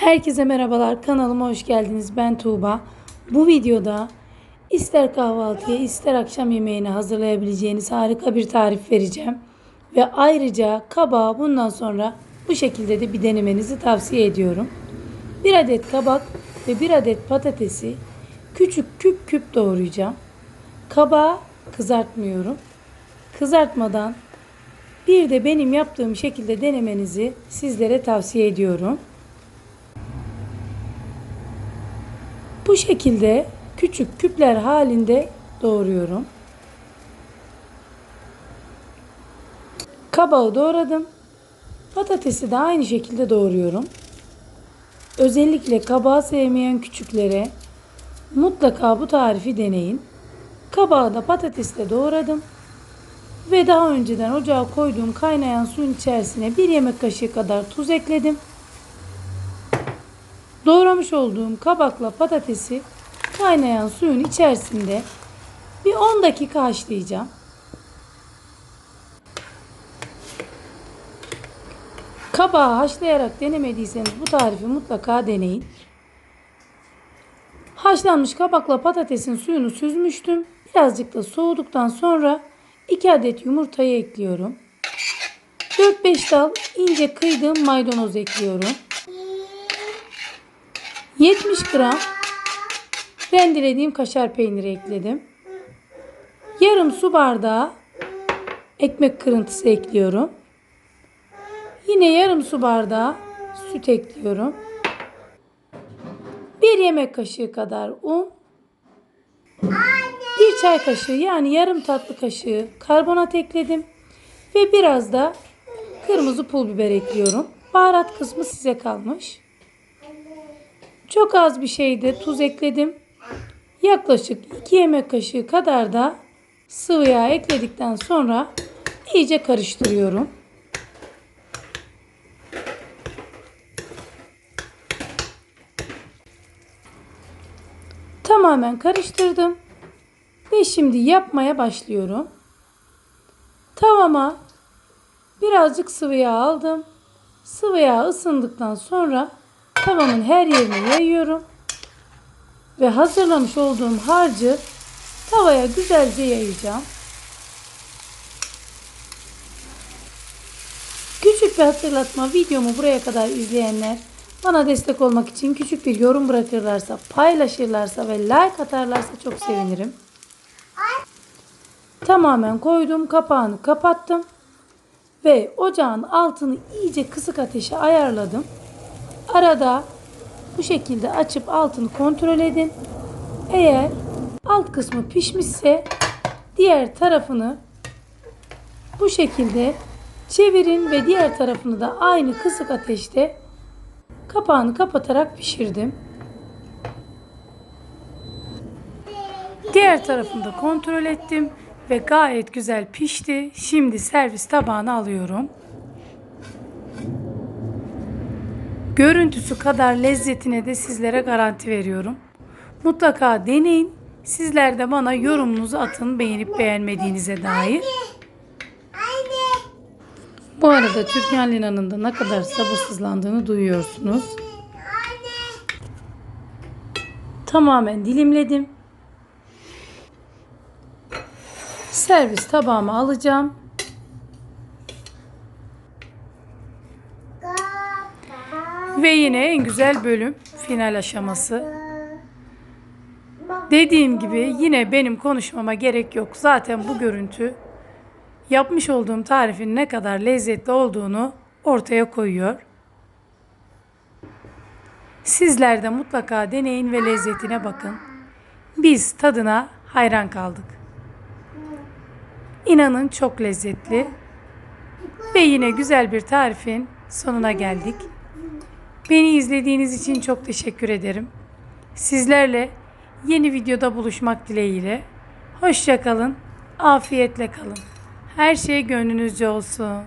Herkese merhabalar, kanalıma hoş geldiniz. Ben Tuğba. Bu videoda ister kahvaltıya ister akşam yemeğine hazırlayabileceğiniz harika bir tarif vereceğim. Ve ayrıca kabağı bundan sonra bu şekilde de bir denemenizi tavsiye ediyorum. 1 adet kabak ve 1 adet patatesi küçük küp küp doğrayacağım. Kabağı kızartmıyorum. Kızartmadan bir de benim yaptığım şekilde denemenizi sizlere tavsiye ediyorum. Bu şekilde küçük küpler halinde doğruyorum. Kabağı doğradım. Patatesi de aynı şekilde doğruyorum. Özellikle kabağı sevmeyen küçüklere mutlaka bu tarifi deneyin. Kabağı da patatesi de doğradım. Ve daha önceden ocağa koyduğum kaynayan suyun içerisine 1 yemek kaşığı kadar tuz ekledim. Doğramış olduğum kabakla patatesi kaynayan suyun içerisinde bir 10 dakika haşlayacağım. Kabağı haşlayarak denemediyseniz bu tarifi mutlaka deneyin. Haşlanmış kabakla patatesin suyunu süzmüştüm. Birazcık da soğuduktan sonra 2 adet yumurtayı ekliyorum. 4-5 dal ince kıydığım maydanoz ekliyorum. 70 gram rendelediğim kaşar peyniri ekledim. Yarım su bardağı ekmek kırıntısı ekliyorum. Yine yarım su bardağı süt ekliyorum. 1 yemek kaşığı kadar un. 1 çay kaşığı yani yarım tatlı kaşığı karbonat ekledim. Ve biraz da kırmızı pul biber ekliyorum. Baharat kısmı size kalmış. Çok az bir şeyde tuz ekledim. Yaklaşık 2 yemek kaşığı kadar da sıvı yağ ekledikten sonra iyice karıştırıyorum. Tamamen karıştırdım. Ve şimdi yapmaya başlıyorum. Tavama birazcık sıvı yağ aldım. Sıvı yağ ısındıktan sonra tavamın her yerine yayıyorum. Ve hazırlamış olduğum harcı tavaya güzelce yayacağım. Küçük bir hatırlatma, videomu buraya kadar izleyenler bana destek olmak için küçük bir yorum bırakırlarsa, paylaşırlarsa ve like atarlarsa çok sevinirim. Tamamen koydum, kapağını kapattım ve ocağın altını iyice kısık ateşe ayarladım. Arada bu şekilde açıp altını kontrol edin. Eğer alt kısmı pişmişse diğer tarafını bu şekilde çevirin ve diğer tarafını da aynı kısık ateşte kapağını kapatarak pişirdim. Diğer tarafını da kontrol ettim ve gayet güzel pişti. Şimdi servis tabağına alıyorum. Görüntüsü kadar lezzetine de sizlere garanti veriyorum. Mutlaka deneyin. Sizler de bana yorumunuzu atın beğenip beğenmediğinize dair. Bu arada Türkan Lina'nın da ne kadar sabırsızlandığını duyuyorsunuz. Tamamen dilimledim. Servis tabağıma alacağım. Ve yine en güzel bölüm, final aşaması. Dediğim gibi yine benim konuşmama gerek yok. Zaten bu görüntü yapmış olduğum tarifin ne kadar lezzetli olduğunu ortaya koyuyor. Sizler de mutlaka deneyin ve lezzetine bakın. Biz tadına hayran kaldık. İnanın çok lezzetli. Ve yine güzel bir tarifin sonuna geldik. Beni izlediğiniz için çok teşekkür ederim. Sizlerle yeni videoda buluşmak dileğiyle. Hoşça kalın, afiyetle kalın. Her şey gönlünüzce olsun.